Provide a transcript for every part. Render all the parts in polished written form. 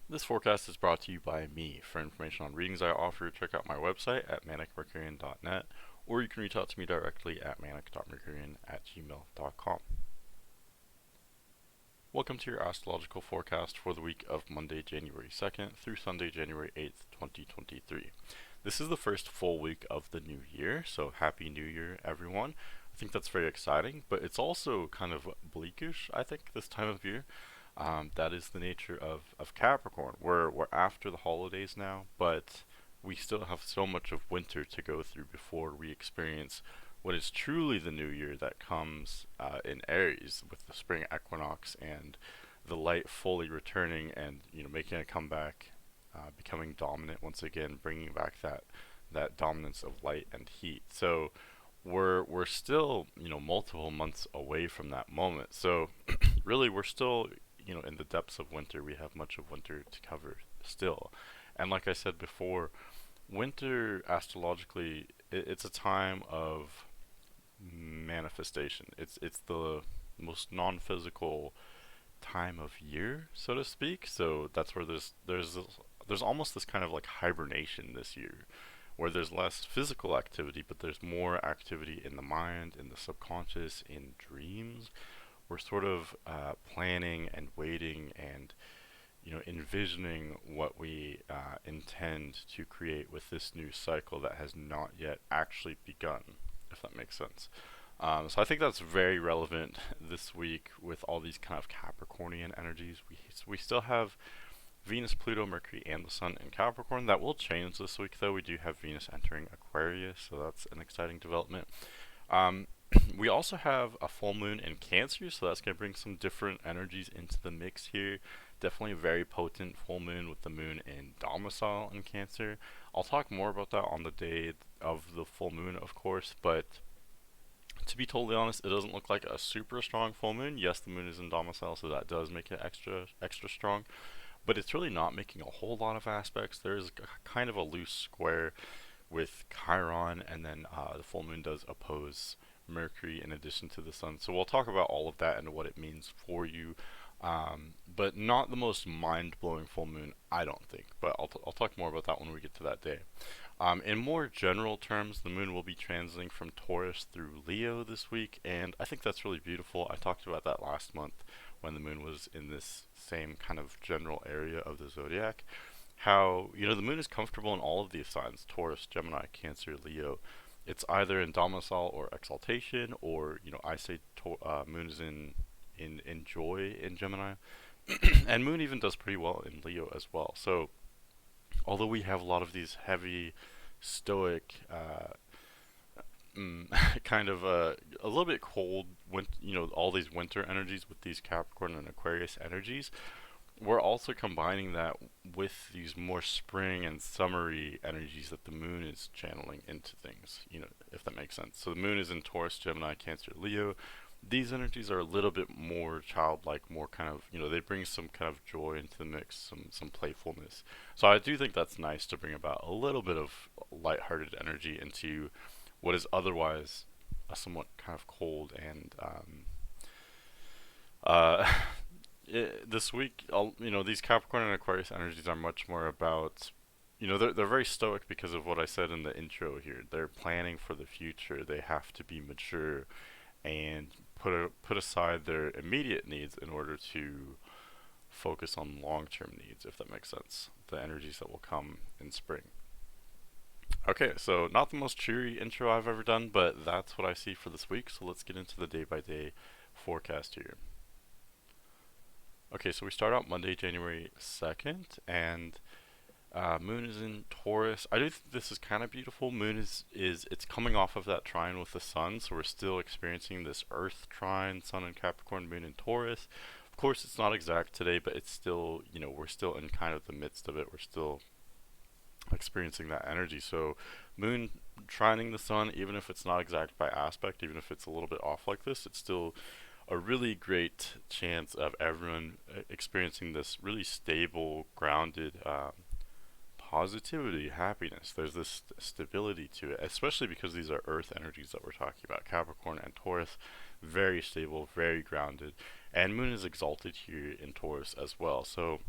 This forecast is brought to you by me. For information on readings I offer, check out my website at manic.mercurian.net, or you can reach out to me directly at manic.mercurian@gmail.com. Welcome to your astrological forecast for the week of Monday, January 2nd through Sunday, January 8th, 2023. This is the first full week of the new year, so Happy New Year, everyone. I think that's very exciting, but it's also kind of bleakish, I think, this time of year. That is the nature of Capricorn. We're after the holidays now, but we still have so much of winter to go through before we experience what is truly the new year that comes in Aries with the spring equinox and the light fully returning and making a comeback, becoming dominant once again, bringing back that dominance of light and heat. So we're still multiple months away from that moment. So really we're still in the depths of winter. We have much of winter to cover still. And like I said before, winter astrologically, it's a time of manifestation. It's the most non-physical time of year, so to speak. So that's where there's almost this kind of like hibernation this year, where there's less physical activity, but there's more activity in the mind, in the subconscious, in dreams. We're sort of planning and waiting and envisioning what we intend to create with this new cycle that has not yet actually begun, if that makes sense. So I think that's very relevant this week with all these kind of Capricornian energies. We still have Venus, Pluto, Mercury, and the Sun in Capricorn. That will change this week, though. We do have Venus entering Aquarius, so that's an exciting development. Um, we also have a full moon in Cancer, so that's going to bring some different energies into the mix here. Definitely a very potent full moon with the moon in domicile in Cancer. I'll talk more about that on the day of the full moon, of course, but to be totally honest, it doesn't look like a super strong full moon. Yes, the moon is in domicile, so that does make it extra strong, but it's really not making a whole lot of aspects. There's kind of a loose square with Chiron, and then the full moon does oppose Mercury in addition to the Sun. So we'll talk about all of that and what it means for you. But not the most mind-blowing full moon, I don't think. But I'll talk more about that when we get to that day. In more general terms, the moon will be transiting from Taurus through Leo this week, and I think that's really beautiful. I talked about that last month when the moon was in this same kind of general area of the zodiac. How, the moon is comfortable in all of these signs: Taurus, Gemini, Cancer, Leo. It's either in domicile or exaltation, or, I say moon is in joy in Gemini. And moon even does pretty well in Leo as well. So although we have a lot of these heavy, stoic, kind of a little bit cold, all these winter energies with these Capricorn and Aquarius energies, we're also combining that with these more spring and summery energies that the moon is channeling into things, if that makes sense. So the moon is in Taurus, Gemini, Cancer, Leo. These energies are a little bit more childlike, more kind of, they bring some kind of joy into the mix, some playfulness. So I do think that's nice to bring about a little bit of lighthearted energy into what is otherwise a somewhat kind of cold and uh, this week, these Capricorn and Aquarius energies are much more about, they're very stoic because of what I said in the intro here. They're planning for the future. They have to be mature and put aside their immediate needs in order to focus on long-term needs, if that makes sense. The energies that will come in spring. Okay, so not the most cheery intro I've ever done, but that's what I see for this week. So let's get into the day-by-day forecast here. Okay, so we start out Monday, January 2nd, and moon is in Taurus. I do think this is kind of beautiful. Moon is it's coming off of that trine with the sun, so we're still experiencing this Earth trine, Sun in Capricorn, Moon in Taurus. Of course, it's not exact today, but it's still, we're still in kind of the midst of it. We're still experiencing that energy. So, Moon trining the Sun, even if it's not exact by aspect, even if it's a little bit off like this, it's still a really great chance of everyone experiencing this really stable, grounded positivity, happiness. There's this stability to it, especially because these are earth energies that we're talking about. Capricorn and Taurus, very stable, very grounded. and moon is exalted here in Taurus as well. So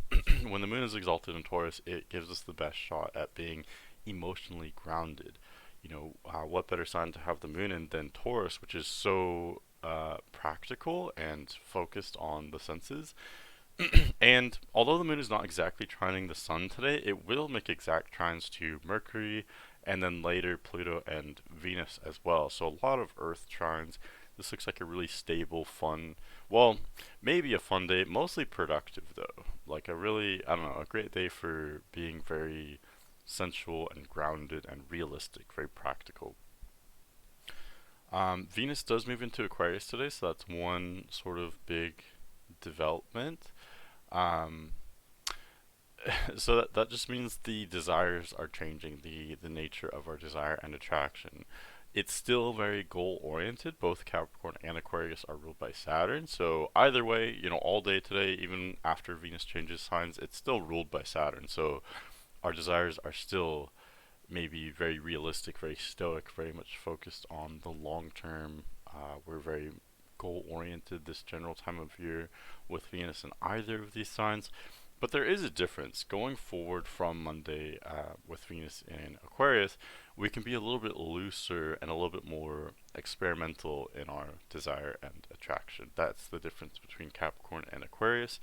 when the moon is exalted in Taurus, it gives us the best shot at being emotionally grounded. What better sign to have the moon in than Taurus, which is so practical and focused on the senses. And although the moon is not exactly trining the sun today, it will make exact trines to Mercury and then later Pluto and Venus as well. So a lot of Earth trines. This looks like a really stable, fun, well, maybe a fun day, mostly productive though. Like a really, I don't know, a great day for being very sensual and grounded and realistic, very practical. Venus does move into Aquarius today, so that's one sort of big development. Um, so that just means the desires are changing, the nature of our desire and attraction. It's still very goal oriented. Both Capricorn and Aquarius are ruled by Saturn. So either way, all day today, even after Venus changes signs, it's still ruled by Saturn. So our desires are still maybe very realistic, very stoic, very much focused on the long term. We're very goal oriented this general time of year with Venus in either of these signs. But there is a difference. Going forward from Monday with Venus in Aquarius, we can be a little bit looser and a little bit more experimental in our desire and attraction. That's the difference between Capricorn and Aquarius.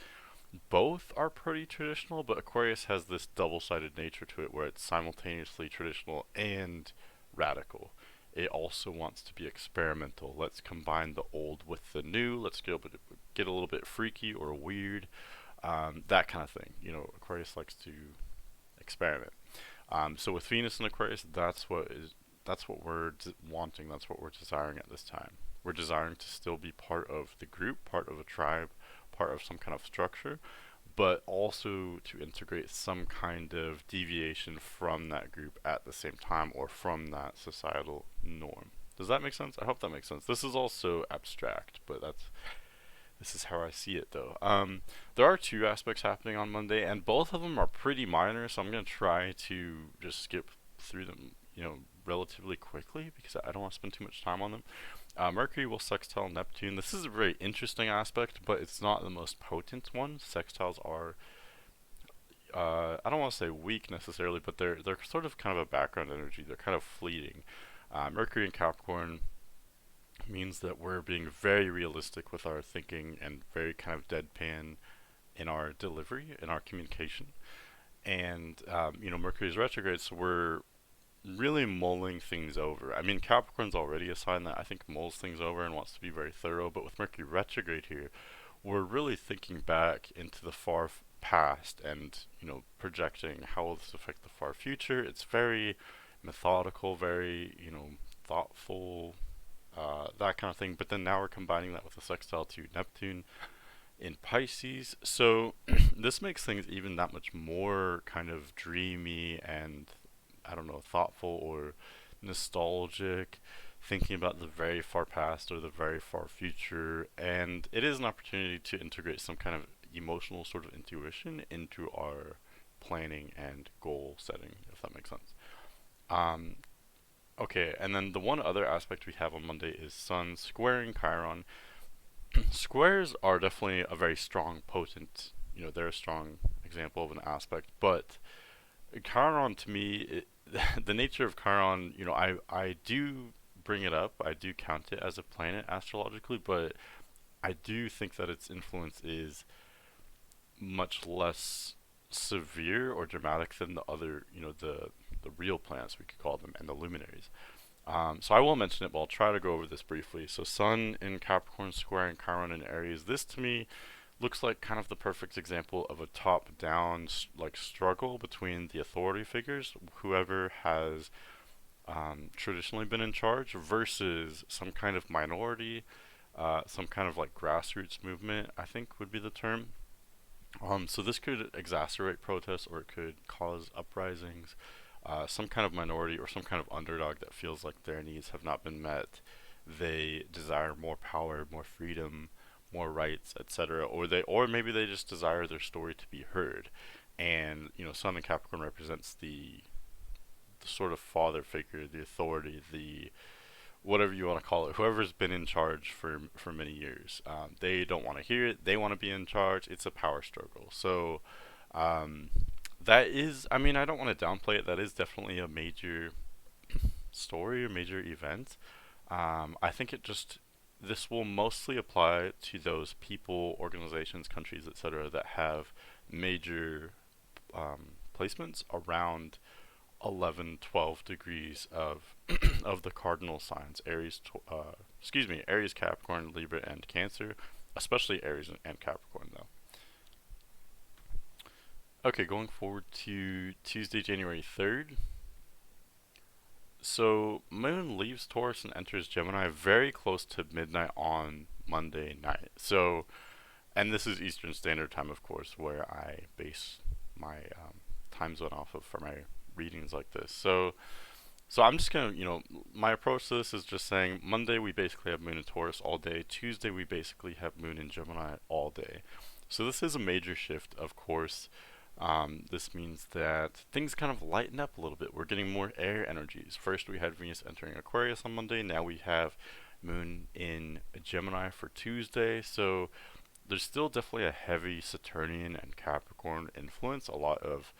Both are pretty traditional, but Aquarius has this double-sided nature to it where it's simultaneously traditional and radical. It also wants to be experimental. Let's combine the old with the new. Let's get a little bit freaky or weird, that kind of thing. Aquarius likes to experiment. So with Venus and Aquarius, that's what we're wanting. That's what we're desiring at this time. We're desiring to still be part of the group, part of a tribe, part of some kind of structure, but also to integrate some kind of deviation from that group at the same time or from that societal norm. Does that make sense? I hope that makes sense. This is also abstract, but this is how I see it though. There are two aspects happening on Monday, and both of them are pretty minor, so I'm going to try to just skip through them, relatively quickly because I don't want to spend too much time on them. Mercury will sextile Neptune. This is a very interesting aspect, but it's not the most potent one. Sextiles are, I don't want to say weak necessarily, but they're sort of kind of a background energy. They're kind of fleeting. Mercury in Capricorn means that we're being very realistic with our thinking and very kind of deadpan in our delivery, in our communication. And Mercury is retrograde, so we're really mulling things over. I mean, Capricorn's already a sign that I think mulls things over and wants to be very thorough, but with Mercury retrograde here, we're really thinking back into the far past and, projecting how will this affect the far future. It's very methodical, very, thoughtful, that kind of thing. But then now we're combining that with a sextile to Neptune in Pisces. So this makes things even that much more kind of dreamy and, I don't know, thoughtful or nostalgic, thinking about the very far past or the very far future. And it is an opportunity to integrate some kind of emotional sort of intuition into our planning and goal setting, if that makes sense. Um, okay, and then the one other aspect we have on Monday is Sun squaring Chiron. Squares are definitely a very strong, potent, they're a strong example of an aspect, but Chiron to me, the nature of Chiron, I do bring it up, I do count it as a planet astrologically, but I do think that its influence is much less severe or dramatic than the other, the real planets we could call them and the luminaries. So I will mention it, but I'll try to go over this briefly. So Sun in Capricorn squaring Chiron in Aries. This to me looks like kind of the perfect example of a top-down like struggle between the authority figures, whoever has traditionally been in charge, versus some kind of minority, some kind of like grassroots movement, I think would be the term. So this could exacerbate protests or it could cause uprisings. Some kind of minority or some kind of underdog that feels like their needs have not been met. They desire more power, more freedom, more rights, etc. Or maybe they just desire their story to be heard. And Sun in Capricorn represents the sort of father figure, the authority, the whatever you want to call it, whoever's been in charge for many years. They don't want to hear it. They want to be in charge. It's a power struggle. So um, that is, I mean, I don't want to downplay it. That is definitely a major story, a major event. I think it just this will mostly apply to those people, organizations, countries, etc., that have major placements around 11, 12 degrees of of the cardinal signs Aries, Capricorn, Libra, and Cancer, especially Aries and Capricorn though. Okay, going forward to Tuesday, January 3rd. So Moon leaves Taurus and enters Gemini very close to midnight on Monday night. So, and this is Eastern Standard Time, of course, where I base my time zone off of for my readings like this. So I'm just gonna, my approach to this is just saying Monday we basically have Moon in Taurus all day. Tuesday we basically have Moon in Gemini all day. So this is a major shift, of course. This means that things kind of lighten up a little bit. We're getting more air energies. First we had Venus entering Aquarius on Monday. Now we have Moon in Gemini for Tuesday. So there's still definitely a heavy Saturnian and Capricorn influence. A lot of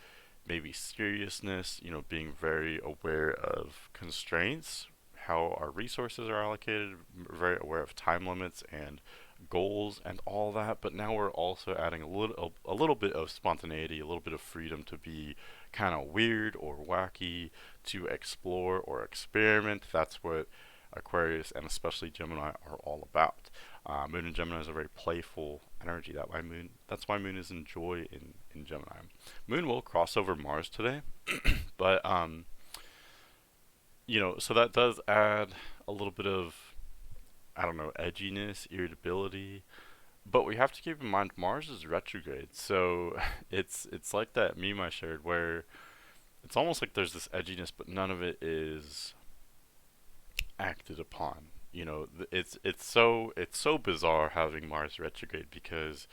maybe seriousness, being very aware of constraints, how our resources are allocated, very aware of time limits and goals and all that. But now we're also adding a little bit of spontaneity, a little bit of freedom to be kind of weird or wacky, to explore or experiment. That's what Aquarius and especially Gemini are all about. Moon in Gemini is a very playful energy. That's why Moon is in joy in Gemini. Moon will cross over Mars today, but so that does add a little bit of, I don't know, edginess, irritability. But we have to keep in mind Mars is retrograde, so it's like that meme I shared where it's almost like there's this edginess, but none of it is acted upon. It's so bizarre having Mars retrograde because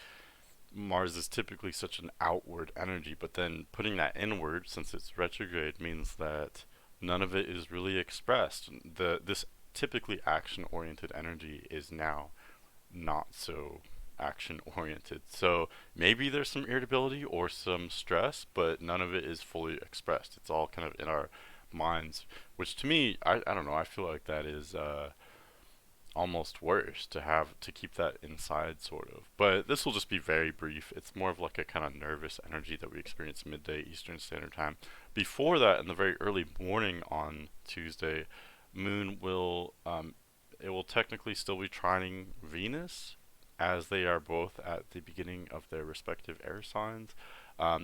Mars is typically such an outward energy, but then putting that inward, since it's retrograde, means that none of it is really expressed. This typically action oriented energy is now not so action oriented. So maybe there's some irritability or some stress, but none of it is fully expressed. It's all kind of in our minds, which to me, I don't know, I feel like that is almost worse to have to keep that inside, sort of. But this will just be very brief. It's more of like a kind of nervous energy that we experience midday Eastern Standard Time. Before that, in the very early morning on Tuesday, Moon will it will technically still be trining Venus, as they are both at the beginning of their respective air signs.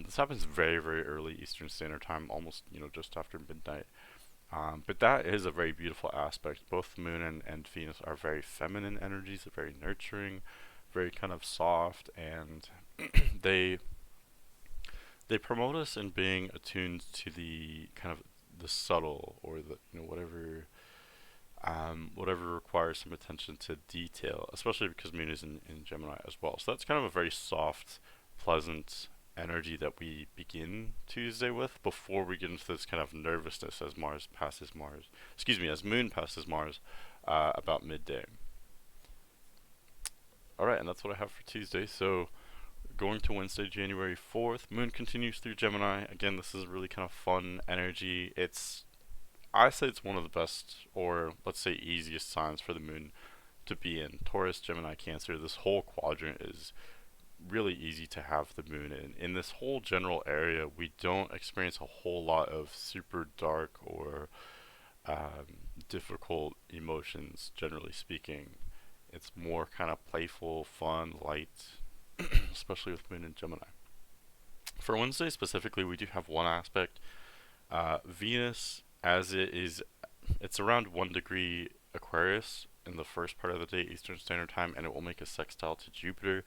This happens very, very early Eastern Standard Time, almost just after midnight. But that is a very beautiful aspect. Both the Moon and Venus are very feminine energies, very nurturing, very kind of soft, and they they promote us in being attuned to the kind of the subtle, or the whatever requires some attention to detail, especially because Moon is in Gemini as well. So that's kind of a very soft, pleasant energy that we begin Tuesday with before we get into this kind of nervousness as as Moon passes Mars about midday. Alright, and that's what I have for Tuesday. So going to Wednesday, January 4th, Moon continues through Gemini. Again, this is really kind of fun energy. I say it's one of the best, or let's say easiest signs for the Moon to be in. Taurus, Gemini, Cancer, this whole quadrant is really easy to have the Moon in. In this whole general area, we don't experience a whole lot of super dark or difficult emotions, generally speaking. It's more kind of playful, fun, light, especially with Moon and Gemini. For Wednesday specifically, we do have one aspect. Venus, as it's around 1 degree Aquarius in the first part of the day, Eastern Standard Time, and it will make a sextile to Jupiter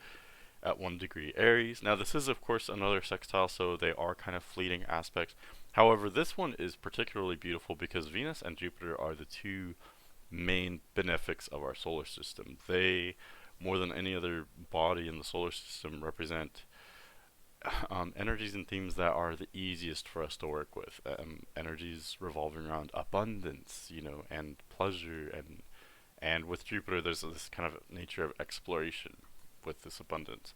at 1 degree Aries. Now, this is, of course, another sextile, so they are kind of fleeting aspects. However, this one is particularly beautiful because Venus and Jupiter are the two main benefics of our solar system. They, more than any other body in the solar system, represent energies and themes that are the easiest for us to work with. Energies revolving around abundance, and pleasure, and with Jupiter, there's this kind of nature of exploration with this abundance.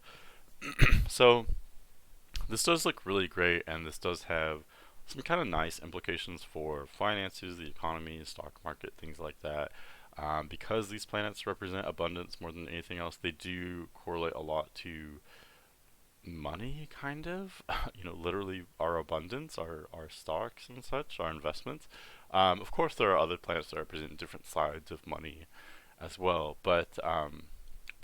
So this does look really great, and this does have some kind of nice implications for finances, the economy, stock market, things like that. Because these planets represent abundance more than anything else, they do correlate a lot to money, kind of. Literally our abundance, our stocks and such, our investments. Of course, there are other planets that represent different sides of money as well, but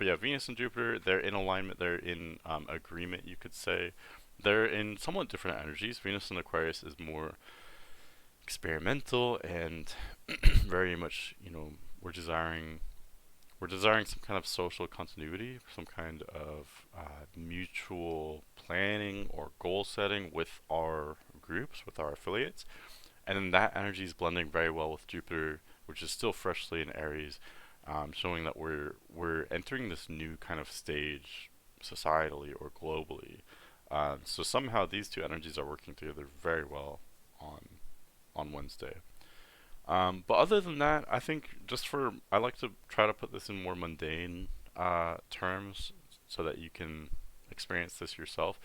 yeah, Venus and Jupiter, they're in alignment, they're in agreement, you could say. They're in somewhat different energies. Venus in Aquarius is more experimental and very much, we're desiring we're desiring some kind of social continuity, some kind of mutual planning or goal setting with our groups, with our affiliates. And then that energy is blending very well with Jupiter, which is still freshly in Aries, showing that we're entering this new kind of stage societally or globally. So somehow these two energies are working together very well on Wednesday. But other than that, I think I like to try to put this in more mundane terms so that you can experience this yourself.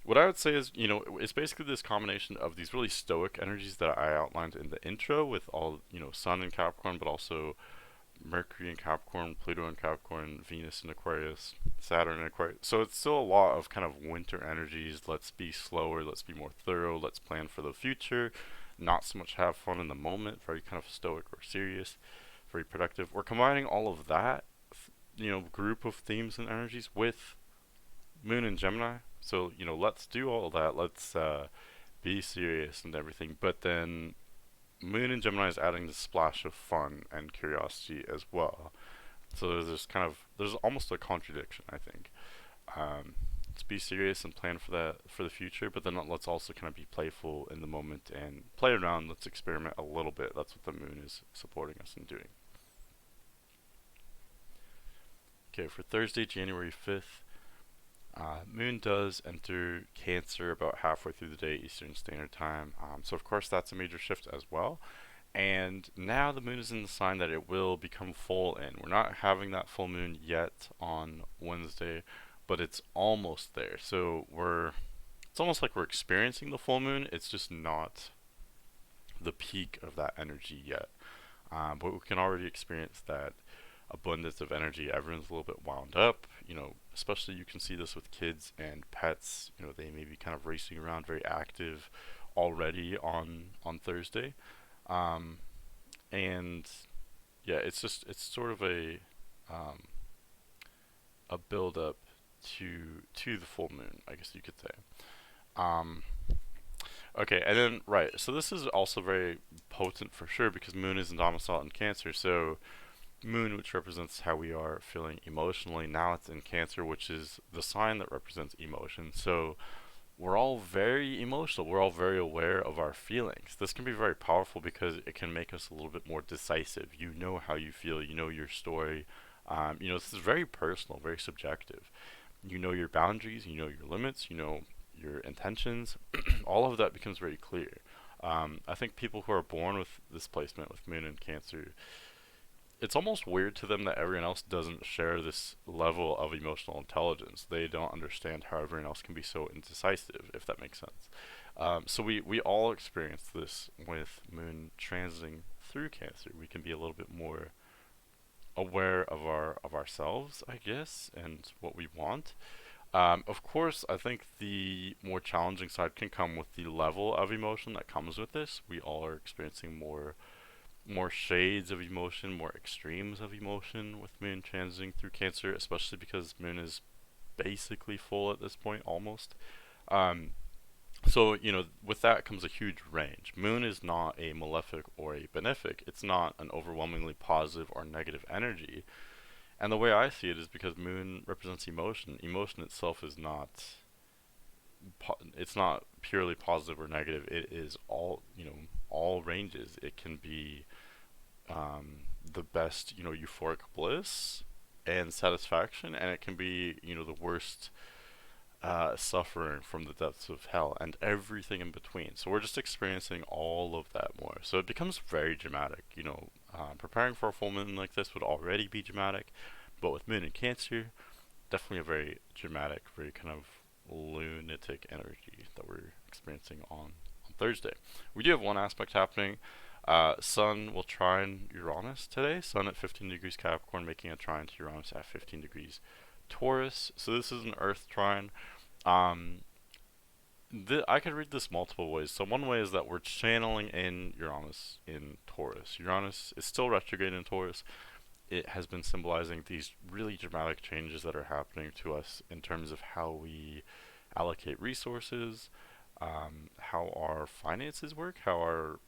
What I would say is, it's basically this combination of these really stoic energies that I outlined in the intro with all, Sun in Capricorn, but also Mercury in Capricorn, Pluto in Capricorn, Venus in Aquarius, Saturn in Aquarius. So it's still a lot of kind of winter energies. Let's be slower, let's be more thorough, let's plan for the future, not so much have fun in the moment, very kind of stoic or serious, very productive. We're combining all of that, group of themes and energies with Moon in Gemini. So, let's do all of that. Let's be serious and everything. But then Moon in Gemini is adding the splash of fun and curiosity as well. So there's almost a contradiction, I think. Let's be serious and plan for the future, but then let's also kind of be playful in the moment and play around. Let's experiment a little bit. That's what the moon is supporting us in doing. Okay, for Thursday, January 5th, Moon does enter Cancer about halfway through the day, Eastern Standard Time. So of course that's a major shift as well. And now the moon is in the sign that it will become full in. We're not having that full moon yet on Wednesday, but it's almost there. So it's almost like we're experiencing the full moon. It's just not the peak of that energy yet. But we can already experience that abundance of energy. Everyone's a little bit wound up, especially you can see this with kids and pets. They may be kind of racing around, very active already on Thursday. Um, and yeah, it's sort of a build up to the full moon, I guess you could say. Um, okay, and then right, so this is also very potent for sure because moon is in domicile in Cancer. So moon, which represents how we are feeling emotionally, now it's in Cancer, which is the sign that represents emotion. So we're all very emotional. We're all very aware of our feelings. This can be very powerful because it can make us a little bit more decisive. You know how you feel. You know your story. This is very personal, very subjective. You know your boundaries. You know your limits. You know your intentions. All of that becomes very clear. I think people who are born with this placement with Moon and Cancer, it's almost weird to them that everyone else doesn't share this level of emotional intelligence. They don't understand how everyone else can be so indecisive, if that makes sense. So we all experience this with Moon transiting through Cancer. We can be a little bit more aware of ourselves, I guess, and what we want. Of course, I think the more challenging side can come with the level of emotion that comes with this. We all are experiencing more shades of emotion, more extremes of emotion with Moon transiting through Cancer, especially because Moon is basically full at this point, almost. Um, so, with that comes a huge range. Moon is not a malefic or a benefic. It's not an overwhelmingly positive or negative energy. And the way I see it is because Moon represents emotion. Emotion itself is not it's not purely positive or negative. It is all ranges. It can be the best, euphoric bliss and satisfaction, and it can be, the worst suffering from the depths of hell and everything in between. So we're just experiencing all of that more. So it becomes very dramatic. Preparing for a full moon like this would already be dramatic, but with Moon in Cancer, definitely a very dramatic, very kind of lunatic energy that we're experiencing on Thursday. We do have one aspect happening. Sun will trine Uranus today. Sun at 15 degrees Capricorn, making a trine to Uranus at 15 degrees Taurus. So this is an Earth trine. Um, I could read this multiple ways. So one way is that we're channeling in Uranus in Taurus. Uranus is still retrograde in Taurus. It has been symbolizing these really dramatic changes that are happening to us in terms of how we allocate resources, how our finances work, how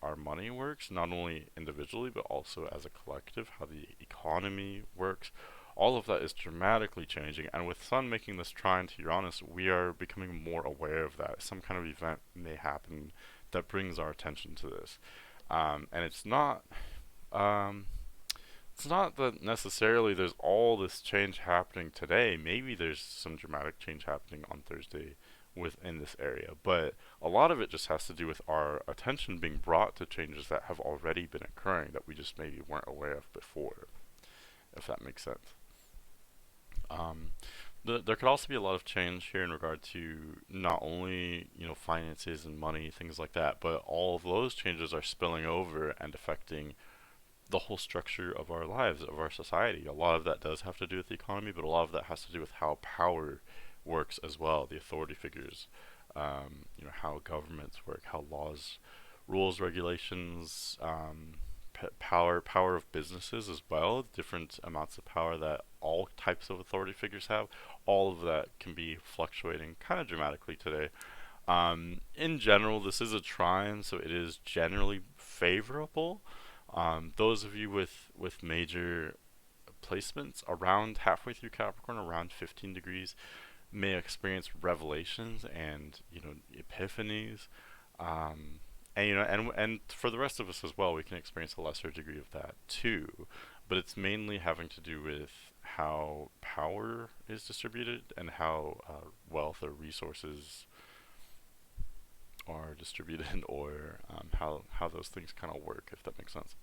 our money works, not only individually but also as a collective, how the economy works. All of that is dramatically changing, and with Sun making this trine to Uranus, we are becoming more aware of that. Some kind of event may happen that brings our attention to this, and um, it's not that necessarily there's all this change happening today. Maybe there's some dramatic change happening on Thursday within this area, but a lot of it just has to do with our attention being brought to changes that have already been occurring that we just maybe weren't aware of before, if that makes sense. Um, there could also be a lot of change here in regard to not only finances and money, things like that, but all of those changes are spilling over and affecting the whole structure of our lives, of our society. A lot of that does have to do with the economy, but a lot of that has to do with how power works as well, the authority figures, how governments work, how laws, rules, regulations, power of businesses as well, different amounts of power that all types of authority figures have. All of that can be fluctuating kind of dramatically today. In general, this is a trine, so it is generally favorable. Those of you with major placements around halfway through Capricorn, around 15 degrees, may experience revelations and epiphanies. Um, and for the rest of us as well, we can experience a lesser degree of that too. But it's mainly having to do with how power is distributed and how wealth or resources are distributed, or how those things kind of work, if that makes sense.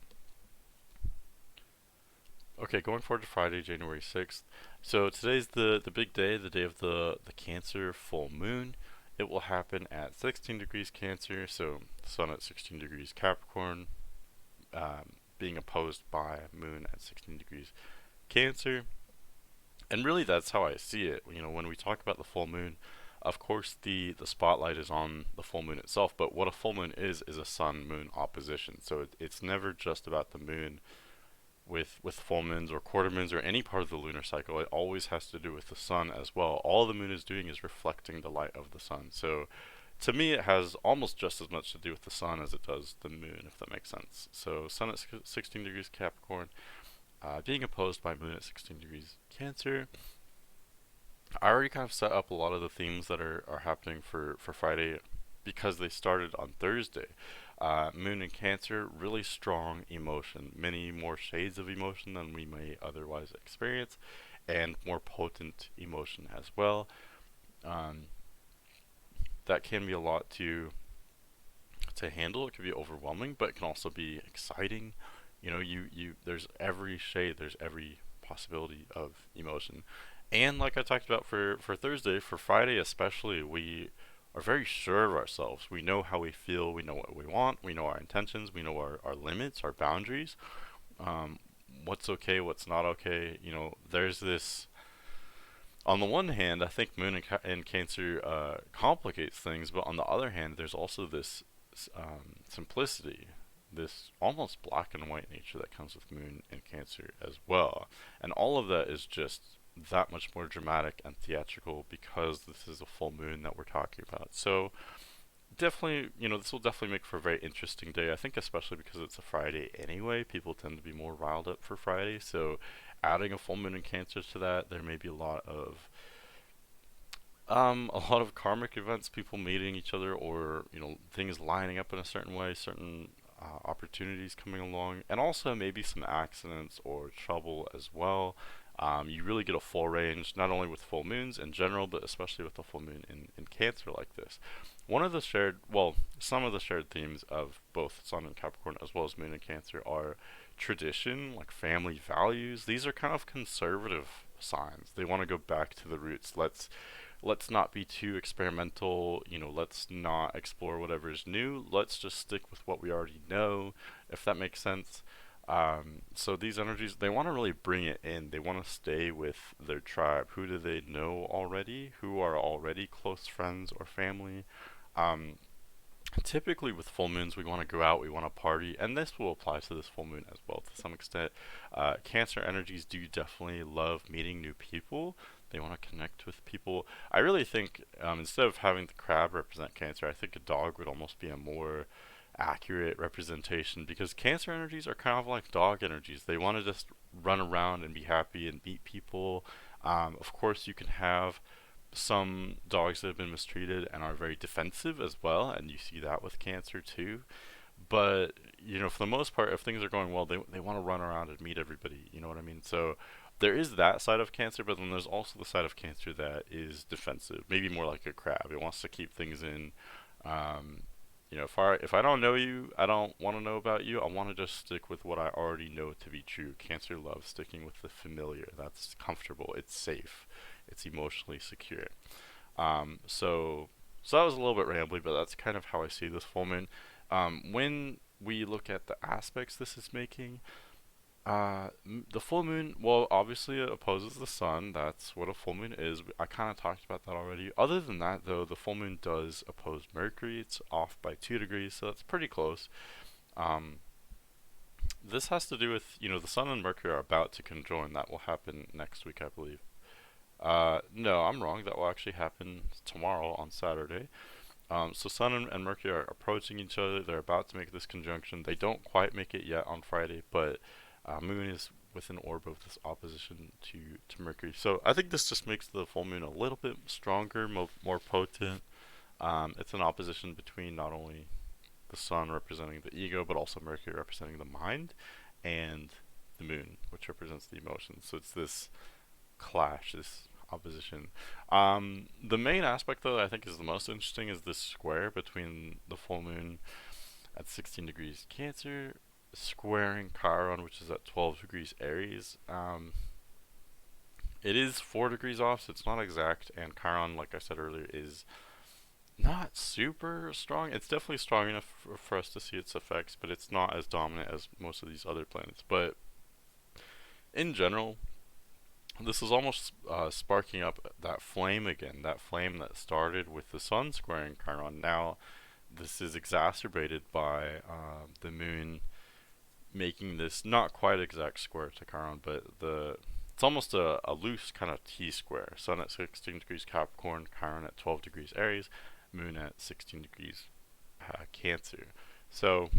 Okay, going forward to Friday, January 6th. So today's the big day, the day of the Cancer full moon. It will happen at 16 degrees Cancer, so Sun at 16 degrees Capricorn, being opposed by Moon at 16 degrees Cancer. And really, that's how I see it. When we talk about the full moon, of course, the spotlight is on the full moon itself, but what a full moon is a Sun Moon opposition. So it's never just about the moon with full moons or quarter moons or any part of the lunar cycle. It always has to do with the sun as well. All the moon is doing is reflecting the light of the sun. So to me, it has almost just as much to do with the sun as it does the moon, if that makes sense. So Sun at 16 degrees Capricorn, being opposed by Moon at 16 degrees Cancer. I already kind of set up a lot of the themes that are happening for Friday because they started on Thursday. Moon in Cancer, really strong emotion, many more shades of emotion than we may otherwise experience, and more potent emotion as well. Um, that can be a lot to handle. It can be overwhelming, but it can also be exciting. There's every shade, there's every possibility of emotion. And like I talked about for Thursday, for Friday especially, we are very sure of ourselves. We know how we feel, we know what we want, we know our intentions, we know our limits, our boundaries, um, what's okay, what's not okay. There's this, on the one hand, I think Moon in Cancer complicates things, but on the other hand, there's also this simplicity, this almost black and white nature that comes with Moon in Cancer as well. And all of that is just that much more dramatic and theatrical because this is a full moon that we're talking about. So definitely, this will definitely make for a very interesting day. I think especially because it's a Friday anyway, people tend to be more riled up for Friday. So adding a full moon in Cancer to that, there may be a lot of karmic events, people meeting each other, or things lining up in a certain way, certain opportunities coming along, and also maybe some accidents or trouble as well. You really get a full range, not only with full moons in general, but especially with the full moon in Cancer like this. One of the shared, well, some of the shared themes of both Sun and Capricorn as well as Moon and Cancer are tradition, like family values. These are kind of conservative signs. They want to go back to the roots. Let's not be too experimental, let's not explore whatever is new. Let's just stick with what we already know, if that makes sense. So these energies, they want to really bring it in. They want to stay with their tribe. Who do they know already? Who are already close friends or family? Um, Typically with full moons, we want to go out, we want to party, and this will apply to this full moon as well to some extent. Cancer energies do definitely love meeting new people. They want to connect with people. I really think instead of having the crab represent Cancer, I think a dog would almost be a more accurate representation because Cancer energies are kind of like dog energies. They want to just run around and be happy and meet people. Of course, you can have some dogs that have been mistreated and are very defensive as well, and you see that with Cancer too. But for the most part, if things are going well, they want to run around and meet everybody. You know what I mean? So there is that side of Cancer, but then there's also the side of Cancer that is defensive, maybe more like a crab. It wants to keep things in. Um, if I don't know you, I don't want to know about you. I want to just stick with what I already know to be true. Cancer loves sticking with the familiar. That's comfortable. It's safe. It's emotionally secure. So that was a little bit rambly, but that's kind of how I see this full moon. When we look at the aspects this is making, the full moon, well, obviously it opposes the sun. That's what a full moon is. I kind of talked about that already. Other than that, though, the full moon does oppose Mercury. It's off by 2 degrees, so that's pretty close. Um, this has to do with, the sun and Mercury are about to conjoin. That will happen next week, I believe. No, I'm wrong. That will actually happen tomorrow on Saturday. So Sun and Mercury are approaching each other. They're about to make this conjunction. They don't quite make it yet on Friday, but Moon is within orb of this opposition to Mercury. So I think this just makes the full moon a little bit stronger, more potent. It's an opposition between not only the Sun representing the ego, but also Mercury representing the mind, and the Moon, which represents the emotions. So it's this clash, this opposition. The main aspect, though, that I think is the most interesting is this square between the full moon at 16 degrees Cancer, squaring Chiron, which is at 12 degrees Aries. It is 4 degrees off, so it's not exact, and Chiron, like I said earlier, is not super strong. It's definitely strong enough for us to see its effects, but it's not as dominant as most of these other planets. But in general, this is almost sparking up that flame again, that flame that started with the sun squaring Chiron. Now, this is exacerbated by the moon making this not quite exact square to Chiron, but it's almost a loose kind of T square. Sun at 16 degrees Capricorn, Chiron at 12 degrees Aries, moon at 16 degrees Cancer. So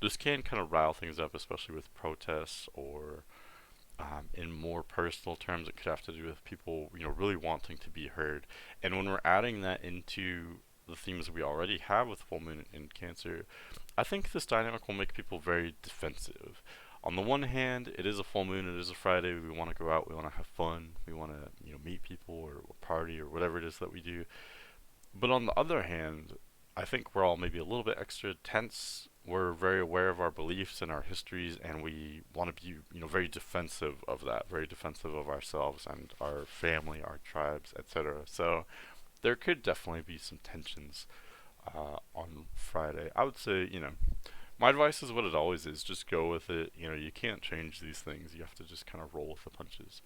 this can kind of rile things up, especially with protests or in more personal terms, it could have to do with people, really wanting to be heard. And when we're adding that into the themes we already have with full moon in Cancer, I think this dynamic will make people very defensive. On the one hand, it is a full moon, it is a Friday, we want to go out, we want to have fun, we want to, meet people or party or whatever it is that we do. But on the other hand, I think we're all maybe a little bit extra tense. We're very aware of our beliefs and our histories, and we want to be, very defensive of that, very defensive of ourselves and our family, our tribes, etc. So there could definitely be some tensions on Friday. I would say, my advice is what it always is: just go with it. You can't change these things. You have to just kind of roll with the punches.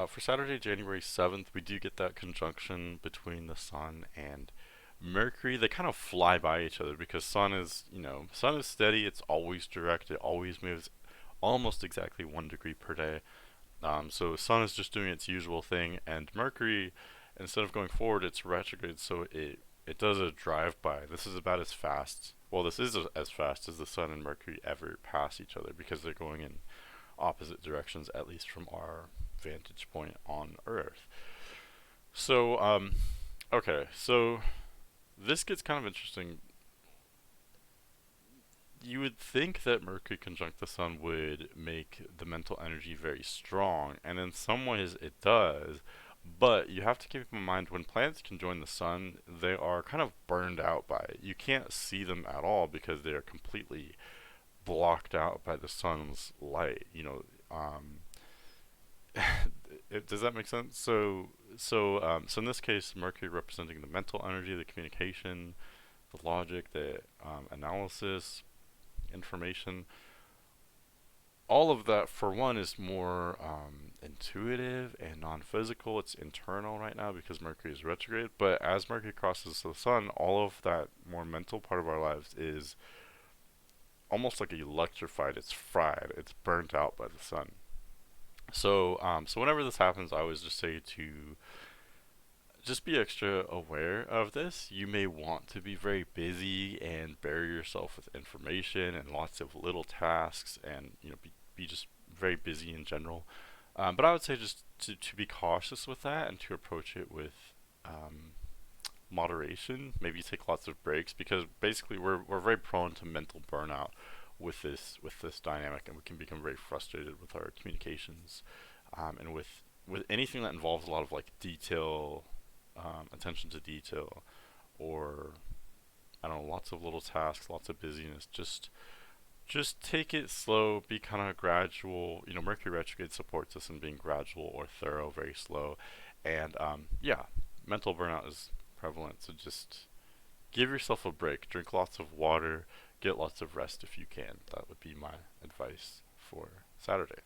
For Saturday, January 7th, we do get that conjunction between the Sun and Mercury. They kind of fly by each other because Sun is steady, it's always direct, it always moves almost exactly 1 degree per day. So Sun is just doing its usual thing, and Mercury, instead of going forward, it's retrograde, so it does a drive-by. This is about as fast, well, this is as fast as the Sun and Mercury ever pass each other because they're going in opposite directions, at least from our vantage point on Earth. So, okay, so this gets kind of interesting. you would think that Mercury conjunct the Sun would make the mental energy very strong, and in some ways it does. But you have to keep in mind when planets conjoin the Sun, they are kind of burned out by it. You can't see them at all because they are completely blocked out by the Sun's light. Does that make sense? So in this case, Mercury representing the mental energy, the communication, the logic, the analysis, information, all of that for one is more intuitive and non-physical. It's internal right now because Mercury is retrograde. But as Mercury crosses the Sun, all of that more mental part of our lives is almost like electrified. It's fried. It's burnt out by the Sun. So whenever this happens, I always just say to just be extra aware of this. You may want to be very busy and bury yourself with information and lots of little tasks, and be just very busy in general. But I would say just to be cautious with that and to approach it with um, moderation. Maybe take lots of breaks because basically we're very prone to mental burnout with this dynamic, and we can become very frustrated with our communications, and with anything that involves a lot of like detail, attention to detail, or I don't know, lots of little tasks, lots of busyness. Just take it slow, be kind of gradual. Mercury retrograde supports us in being gradual or thorough, very slow, and yeah, mental burnout is prevalent. So just give yourself a break, drink lots of water, get lots of rest if you can. That would be my advice for Saturday.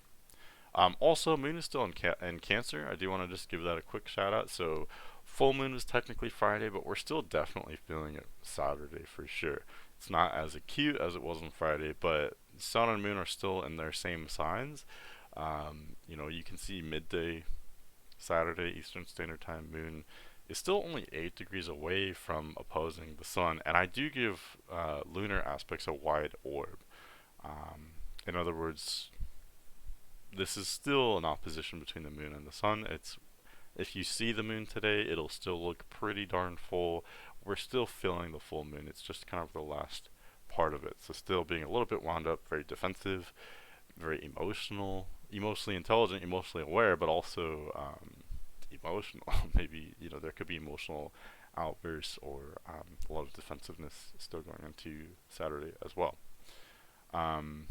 Also, moon is still in Cancer. I do want to just give that a quick shout out. So, full moon is technically Friday, but we're still definitely feeling it Saturday for sure. It's not as acute as it was on Friday, but sun and moon are still in their same signs. You can see midday Saturday Eastern Standard Time moon is still only 8 degrees away from opposing the sun, and I do give lunar aspects a wide orb. In other words, this is still an opposition between the moon and the sun. It's If you see the moon today, it'll still look pretty darn full. We're still feeling the full moon. It's just kind of the last part of it. So still being a little bit wound up, very defensive, very emotional, emotionally intelligent, emotionally aware, but also emotional. Maybe there could be emotional outbursts or a lot of defensiveness still going into Saturday as well. Um,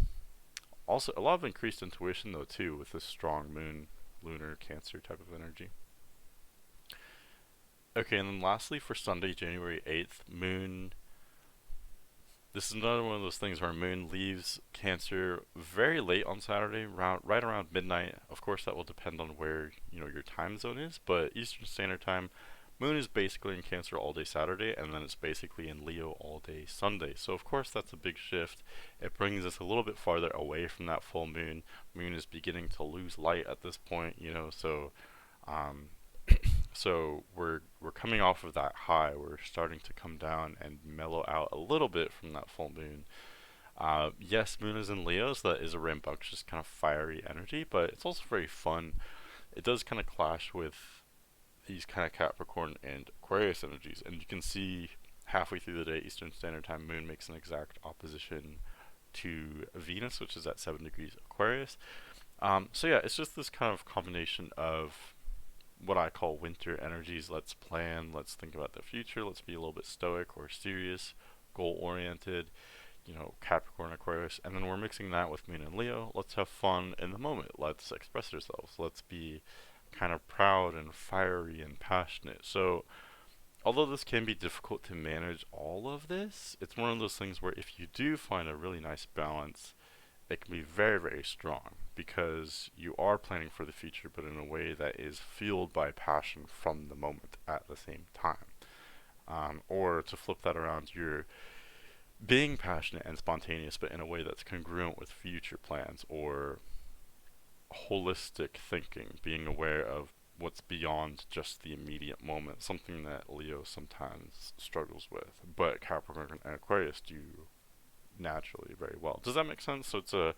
Also, a lot of increased intuition though too with this strong moon, lunar Cancer type of energy. Okay, and then lastly for Sunday, January 8th, moon. This is another one of those things where moon leaves Cancer very late on Saturday, right around midnight. Of course, that will depend on where your time zone is, but Eastern Standard Time, moon is basically in Cancer all day Saturday, and then it's basically in Leo all day Sunday. So of course that's a big shift. It brings us a little bit farther away from that full moon. Moon is beginning to lose light at this point, so um, so we're coming off of that high. We're starting to come down and mellow out a little bit from that full moon. Yes, moon is in Leo, so that is a rambunctious kind of fiery energy, but it's also very fun. It does kind of clash with these kind of Capricorn and Aquarius energies, and you can see halfway through the day, Eastern Standard Time, moon makes an exact opposition to Venus, which is at 7 degrees Aquarius. So yeah, it's just this kind of combination of what I call winter energies. Let's plan, let's think about the future, let's be a little bit stoic or serious, goal oriented, Capricorn, Aquarius, and then we're mixing that with Moon and Leo. Let's have fun in the moment. Let's express ourselves. Let's be kind of proud and fiery and passionate. So, although this can be difficult to manage all of this, it's one of those things where if you do find a really nice balance, it can be very, very strong because you are planning for the future, but in a way that is fueled by passion from the moment at the same time. Or to flip that around, you're being passionate and spontaneous, but in a way that's congruent with future plans or holistic thinking, being aware of what's beyond just the immediate moment, something that Leo sometimes struggles with, but Capricorn and Aquarius do naturally very well. Does that make sense? So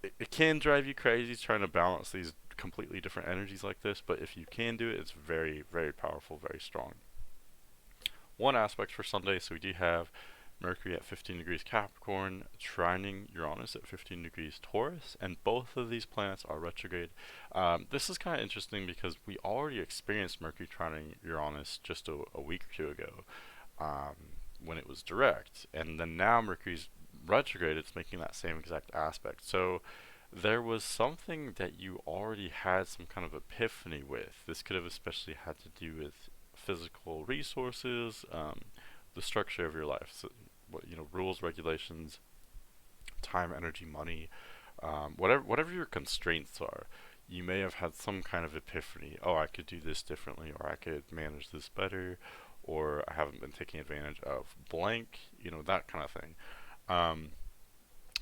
it can drive you crazy trying to balance these completely different energies like this, but if you can do it, it's very, very powerful, very strong. One aspect for Sunday, so we do have Mercury at 15 degrees Capricorn, trining Uranus at 15 degrees Taurus, and both of these planets are retrograde. This is kind of interesting because we already experienced Mercury trining Uranus just a week or two ago, um, when it was direct, and then now Mercury's retrograde, it's making that same exact aspect. So there was something that you already had some kind of epiphany with. This could have especially had to do with physical resources, the structure of your life. So, what, rules, regulations, time, energy, money, whatever your constraints are. You may have had some kind of epiphany. Oh, I could do this differently, or I could manage this better, or I haven't been taking advantage of blank. That kind of thing. Um,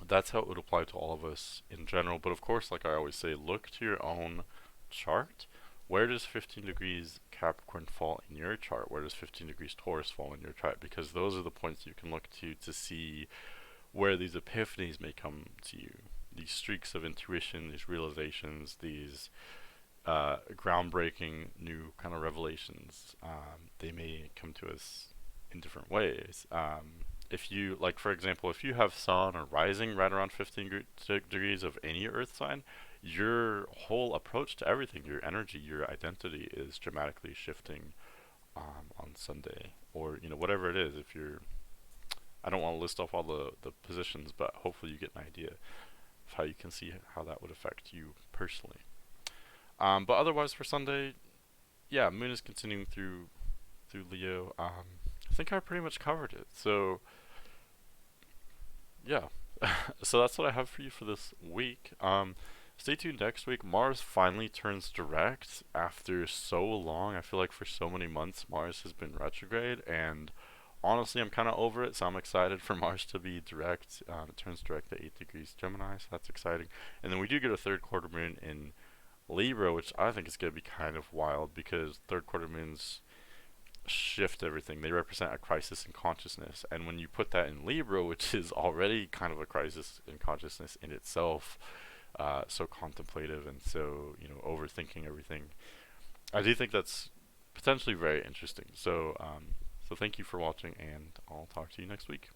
that's how it would apply to all of us in general. But of course, like I always say, look to your own chart. Where does 15 degrees Capricorn fall in your chart? Where does 15 degrees Taurus fall in your chart? Because those are the points you can look to see where these epiphanies may come to you. These streaks of intuition, these realizations, these groundbreaking new kind of revelations, they may come to us in different ways. If you, like, for example, if you have sun or rising right around 15 degrees of any earth sign, your whole approach to everything, your energy, your identity is dramatically shifting on Sunday. Or, whatever it is. If you're, I don't want to list off all the positions, but hopefully you get an idea of how you can see how that would affect you personally. But otherwise for Sunday, yeah, Moon is continuing through Leo. I think I pretty much covered it. So yeah, so that's what I have for you for this week. Stay tuned next week. Mars finally turns direct after so long. I feel like for so many months Mars has been retrograde, and honestly, I'm kind of over it. So I'm excited for Mars to be direct. It turns direct at 8 degrees Gemini, so that's exciting. And then we do get a third quarter moon in Libra, which I think is going to be kind of wild because third quarter moons shift everything. They represent a crisis in consciousness. And when you put that in Libra, which is already kind of a crisis in consciousness in itself, so contemplative and so, overthinking everything, I do think that's potentially very interesting. So thank you for watching, and I'll talk to you next week.